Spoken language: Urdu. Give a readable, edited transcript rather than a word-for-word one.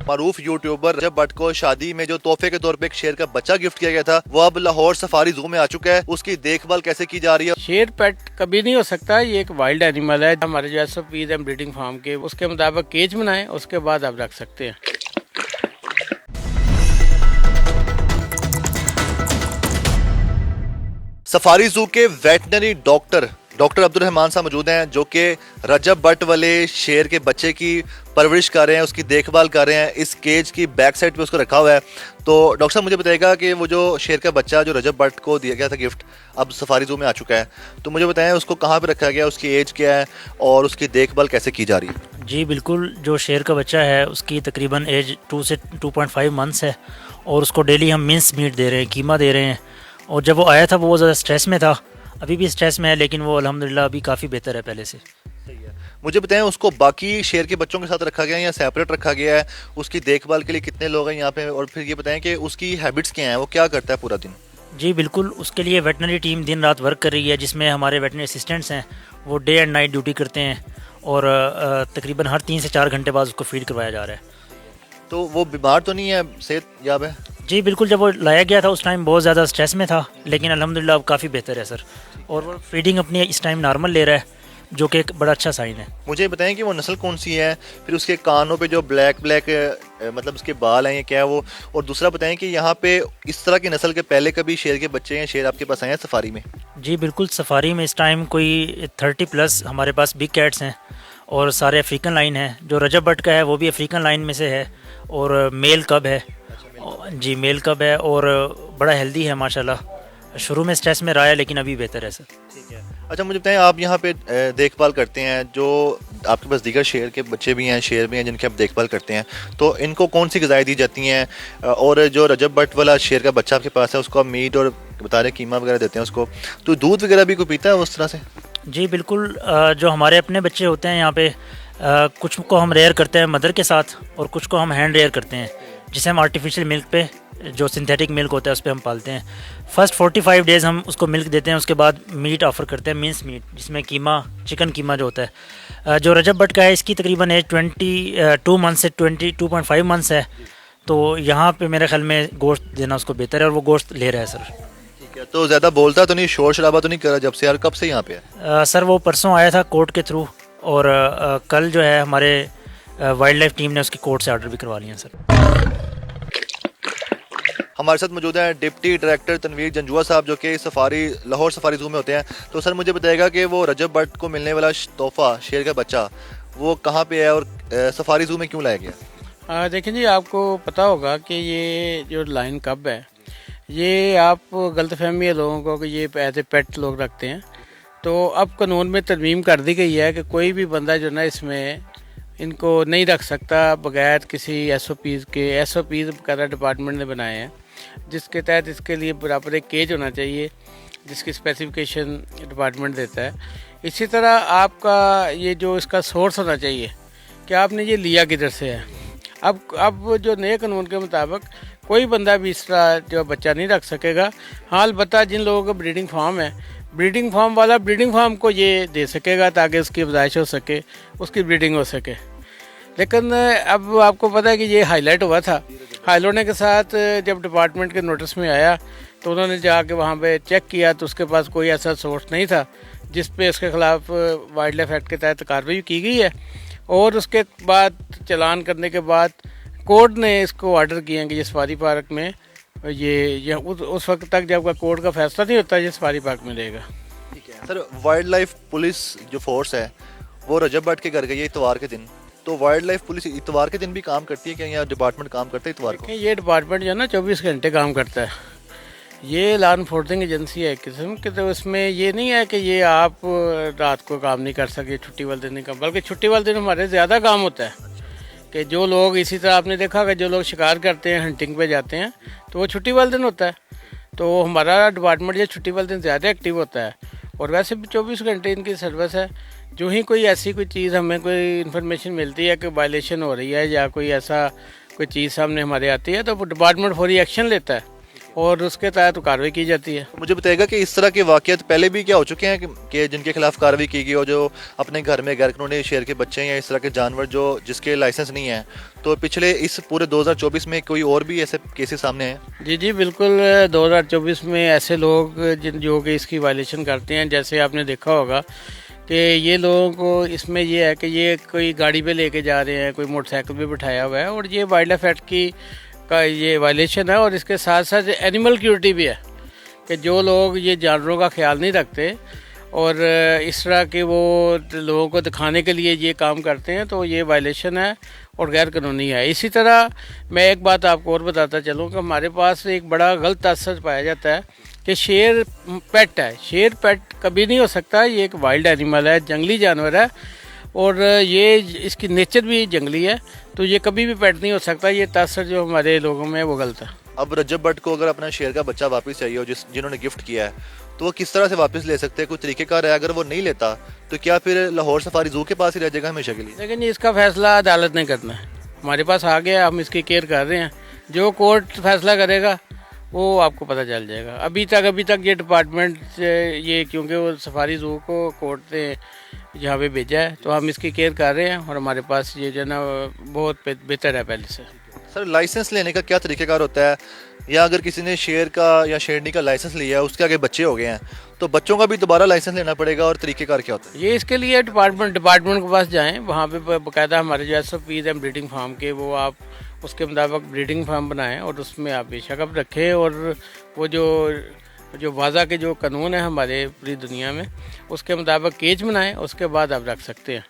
معروف یوٹیوبر رجب بٹ کو شادی میں جو تحفے کے طور پہ ایک شیر کا بچہ گفٹ کیا گیا تھا وہ اب لاہور سفاری زو میں آ چکا ہے. اس کی دیکھ بھال کیسے کی جا رہی ہے؟ شیر پیٹ کبھی نہیں ہو سکتا, یہ ایک وائلڈ اینیمل ہے. ہمارے جو SOPs ہیں بریڈنگ فارم کے اس کے مطابق کیج بنائیں, اس کے بعد آپ رکھ سکتے ہیں. سفاری زو کے ویٹنری ڈاکٹر عبد الرحمان صاحب موجود ہیں جو کہ رجب بٹ والے شیر کے بچے کی پرورش کر رہے ہیں, اس کی دیکھ بھال کر رہے ہیں. اس کیج کی بیک سائڈ پہ اس کو رکھا ہوا ہے. تو ڈاکٹر صاحب مجھے بتائے گا کہ وہ جو شیر کا بچہ جو رجب بٹ کو دیا گیا تھا گفٹ اب سفاری زو میں آ چکا ہے, تو مجھے بتائیں اس کو کہاں پہ رکھا گیا, اس کی ایج کیا ہے اور اس کی دیکھ بھال کیسے کی جا رہی ہے؟ جی بالکل, جو شیر کا بچہ ہے اس کی تقریباً ایج 2 سے 2.5 منتھس ہے اور اس کو ڈیلی ہم منس میٹ دے رہے ہیں, قیمہ دے رہے ہیں. اور جب وہ آیا تھا وہ زیادہ سٹریس میں تھا, ابھی بھی سٹریس میں ہے لیکن وہ الحمدللہ ابھی کافی بہتر ہے پہلے سے. مجھے بتائیں اس کو باقی شیر کے بچوں کے ساتھ رکھا گیا ہے یا سیپریٹ رکھا گیا ہے؟ اس کی دیکھ بھال کے لیے کتنے لوگ ہیں یہاں پہ, اور پھر یہ بتائیں کہ اس کی ہیبٹس کیا ہیں, وہ کیا کرتا ہے پورا دن؟ جی بالکل, اس کے لیے ویٹنری ٹیم دن رات ورک کر رہی ہے جس میں ہمارے ویٹنری اسسٹنٹس ہیں وہ ڈے اینڈ نائٹ ڈیوٹی کرتے ہیں اور تقریباً ہر 3 سے 4 گھنٹے بعد اس کو فیڈ کروایا جا رہا ہے. تو وہ بیمار تو نہیں ہے, صحت یاب ہے؟ جی بالکل, جب وہ لایا گیا تھا اس ٹائم بہت زیادہ سٹریس میں تھا لیکن الحمدللہ اب کافی بہتر ہے سر, اور وہ فیڈنگ اپنی اس ٹائم نارمل لے رہا ہے جو کہ ایک بڑا اچھا سائن ہے. مجھے بتائیں کہ وہ نسل کون سی ہے, پھر اس کے کانوں پہ جو بلیک مطلب اس کے بال ہیں یہ کیا ہے وہ, اور دوسرا بتائیں کہ یہاں پہ اس طرح کی نسل کے پہلے کبھی شیر کے بچے ہیں, شیر آپ کے پاس آئے ہیں سفاری میں؟ جی بالکل, سفاری میں اس ٹائم کوئی 30+ ہمارے پاس بگ کیٹس ہیں اور سارے افریقن لائن ہیں. جو رجب بٹ کا ہے وہ بھی افریقن لائن میں سے ہے اور میل کب ہے. جی میل کب ہے اور بڑا ہیلدی ہے ماشاءاللہ. شروع میں سٹریس میں رہا ہے لیکن ابھی بہتر ہے سر. ٹھیک ہے. اچھا مجھے بتائیں آپ یہاں پہ دیکھ بھال کرتے ہیں, جو آپ کے پاس دیگر شیر کے بچے بھی ہیں, شیر بھی ہیں جن کی آپ دیکھ بھال کرتے ہیں, تو ان کو کون سی غذائیں دی جاتی ہیں؟ اور جو رجب بٹ والا شیر کا بچہ آپ کے پاس ہے اس کو آپ میٹ اور بتا رہے قیمہ وغیرہ دیتے ہیں اس کو, تو دودھ وغیرہ بھی کوئی پیتا ہے اس طرح سے؟ جی بالکل, جو ہمارے اپنے بچے ہوتے ہیں یہاں پہ کچھ کو ہم ریئر کرتے ہیں مدر کے ساتھ اور کچھ کو ہم ہینڈ ریئر کرتے ہیں جسے ہم آرٹیفیشیل ملک پہ, جو سنتھیٹک ملک ہوتا ہے اس پہ ہم پالتے ہیں. فرسٹ 45 ڈیز ہم اس کو ملک دیتے ہیں, اس کے بعد میٹ آفر کرتے ہیں, منس میٹ جس میں قیمہ چکن قیمہ جو ہوتا ہے. جو رجب بٹ کا ہے اس کی تقریباً ایج 22 منتھ سے 22.5 منتھس ہے, تو یہاں پہ میرے خیال میں گوشت دینا اس کو بہتر ہے اور وہ گوشت لے رہا ہے سر. ٹھیک ہے, تو زیادہ بولتا تو نہیں, شور شرابہ تو نہیں کر رہا جب سے, یار کب سے یہاں پہ ہے؟ سر وہ پرسوں آیا تھا کورٹ کے تھرو اور کل جو ہے ہمارے وائلڈ لائف ٹیم نے اس کی کورٹ سے آرڈر بھی کروا لیا سر. ہمارے ساتھ موجود ہیں ڈپٹی ڈائریکٹر تنویر جنجوا صاحب جو کہ لاہور سفاری زو میں ہوتے ہیں. تو سر مجھے بتائے گا کہ وہ رجب بٹ کو ملنے والا تحفہ شیر کا بچہ وہ کہاں پہ ہے اور سفاری زو میں کیوں لایا گیا؟ دیکھیں جی, آپ کو پتہ ہوگا کہ یہ جو لائن کب ہے, یہ آپ غلط فہمی ہے لوگوں کو کہ یہ ایز اے پیٹ لوگ رکھتے ہیں. تو اب قانون میں ترمیم کر دی گئی ہے کہ کوئی بھی بندہ جو نا اس میں ان کو نہیں رکھ سکتا بغیر کسی SOPs کے. SOPs باقاعدہ ڈپارٹمنٹ نے بنائے ہیں جس کے تحت اس کے لیے برابر ایک کیج ہونا چاہیے جس کی اسپیسیفکیشن ڈپارٹمنٹ دیتا ہے. اسی طرح آپ کا یہ جو اس کا سورس ہونا چاہیے کہ آپ نے یہ لیا کدھر سے ہے. اب جو نئے قانون کے مطابق کوئی بندہ بھی اس طرح جو بچہ نہیں رکھ سکے گا. ہاں البتہ جن لوگوں کا بریڈنگ فارم ہے, بریڈنگ فارم والا بریڈنگ فارم کو یہ دے سکے گا تاکہ اس کی افزائش ہو سکے, اس کی بریڈنگ ہو سکے. لیکن اب آپ کو پتہ ہے کہ یہ ہائی لائٹ ہوا تھا. ہائی ہونے کے ساتھ جب ڈپارٹمنٹ کے نوٹس میں آیا تو انہوں نے جا کے وہاں پہ چیک کیا تو اس کے پاس کوئی ایسا سورس نہیں تھا جس پہ اس کے خلاف وائلڈ لائف ایکٹ کے تحت کارروائی کی گئی ہے. اور اس کے بعد چلان کرنے کے بعد کورٹ نے اس کو آرڈر کیا کہ یہ سفاری پارک میں یہ اس وقت تک جب کا کورٹ کا فیصلہ نہیں ہوتا یہ سفاری پارک میں رہے گا. ٹھیک ہے سر, وائلڈ لائف پولیس جو فورس ہے وہ رجب بٹ کے گھر گئی ہے اتوار کے دن, تو وائلڈ لائف پولیس اتوار کے دن بھی کام کرتی ہے کہ یا ڈپارٹمنٹ کام کرتا ہے اتوار کو؟ یہ ڈپارٹمنٹ جو ہے نا 24 گھنٹے کام کرتا ہے. یہ لا انفورسنگ ایجنسی ہے ایک قسم کی, تو اس میں یہ نہیں ہے کہ یہ آپ رات کو کام نہیں کر سکے, چھٹی والے دن نہیں کام, بلکہ چھٹی والے دن ہمارے زیادہ کام ہوتا ہے. کہ جو لوگ اسی طرح آپ نے دیکھا کہ جو لوگ شکار کرتے ہیں, ہنٹنگ پہ جاتے ہیں, تو وہ چھٹی والے دن ہوتا ہے. تو ہمارا ڈپارٹمنٹ یہ چھٹی والے دن زیادہ ایکٹیو ہوتا ہے. اور ویسے بھی 24 گھنٹے ان کی سروس ہے. جو ہی کوئی ایسی کوئی چیز ہمیں کوئی انفارمیشن ملتی ہے کہ وائلیشن ہو رہی ہے یا کوئی ایسا کوئی چیز سامنے ہمارے آتی ہے تو وہ ڈپارٹمنٹ فوری ایکشن لیتا ہے. اور اس کے تحت کارروائی کی جاتی ہے. مجھے بتائے گا کہ اس طرح کے واقعات پہلے بھی کیا ہو چکے ہیں کہ جن کے خلاف کارروائی کی گئی اور جو اپنے گھر میں غیر قانونی شیر کے بچے ہیں یا اس طرح کے جانور جس کے لائسنس نہیں ہیں، تو پچھلے اس پورے 2024 میں کوئی اور بھی ایسے کیسز سامنے ہیں؟ جی بالکل. 2024 میں ایسے لوگ جو کہ اس کی وائلیشن کرتے ہیں، جیسے آپ نے دیکھا ہوگا کہ یہ لوگوں کو اس میں یہ ہے کہ یہ کوئی گاڑی پہ لے کے جا رہے ہیں، کوئی موٹر سائیکل پہ بٹھایا ہوا ہے، اور یہ وائلڈ لائف ایکٹ کی کا یہ وائلیشن ہے. اور اس کے ساتھ ساتھ اینیمل کیورٹی بھی ہے کہ جو لوگ یہ جانوروں کا خیال نہیں رکھتے اور اس طرح کے وہ لوگوں کو دکھانے کے لیے یہ کام کرتے ہیں، تو یہ وائلیشن ہے اور غیر قانونی ہے. اسی طرح میں ایک بات آپ کو اور بتاتا چلوں کہ ہمارے پاس ایک بڑا غلط تاثر پایا جاتا ہے کہ شیر پیٹ ہے. شیر پیٹ کبھی نہیں ہو سکتا، یہ ایک وائلڈ اینیمل ہے، جنگلی جانور ہے، اور یہ اس کی نیچر بھی جنگلی ہے، تو یہ کبھی بھی پیٹ نہیں ہو سکتا. یہ تاثر جو ہمارے لوگوں میں ہے وہ غلط ہے. اب رجب بٹ کو اگر اپنا شیر کا بچہ واپس چاہیے ہو جنہوں نے گفٹ کیا ہے، تو وہ کس طرح سے واپس لے سکتے ہیں؟ کوئی طریقہ کار ہے؟ اگر وہ نہیں لیتا تو کیا پھر لاہور سفاری زو کے پاس ہی رہ جائے گا ہمیشہ کے لیے؟ لیکن اس کا فیصلہ عدالت نے کرنا ہے. ہمارے پاس آ گیا، ہم اس کی کیئر کر رہے ہیں. جو کورٹ فیصلہ کرے گا وہ آپ کو پتہ چل جائے گا. ابھی تک یہ ڈپارٹمنٹ یہ کیونکہ وہ سفاری زو کو کورٹ نے یہاں پہ بھیجا ہے، تو ہم اس کی کیئر کر رہے ہیں، اور ہمارے پاس یہ جو ہے نا بہت بہتر ہے پہلے سے. سر لائسنس لینے کا کیا طریقہ کار ہوتا ہے؟ یا اگر کسی نے شیر کا یا شیرنی کا لائسنس لیا ہے، اس کے آگے بچے ہو گئے ہیں، تو بچوں کا بھی دوبارہ لائسنس لینا پڑے گا، اور طریقہ کار کیا ہوتا ہے؟ یہ اس کے لیے ڈپارٹمنٹ کے پاس جائیں، وہاں پہ باقاعدہ ہمارے جو SOPs ہیں بریڈنگ فارم کے، وہ آپ اس کے مطابق بریڈنگ فارم بنائیں اور اس میں آپ بے شک اب رکھیں، اور وہ جو واضح کے جو قانون ہیں ہمارے پوری دنیا میں، اس کے مطابق کیج بنائیں، اس کے بعد آپ رکھ سکتے ہیں.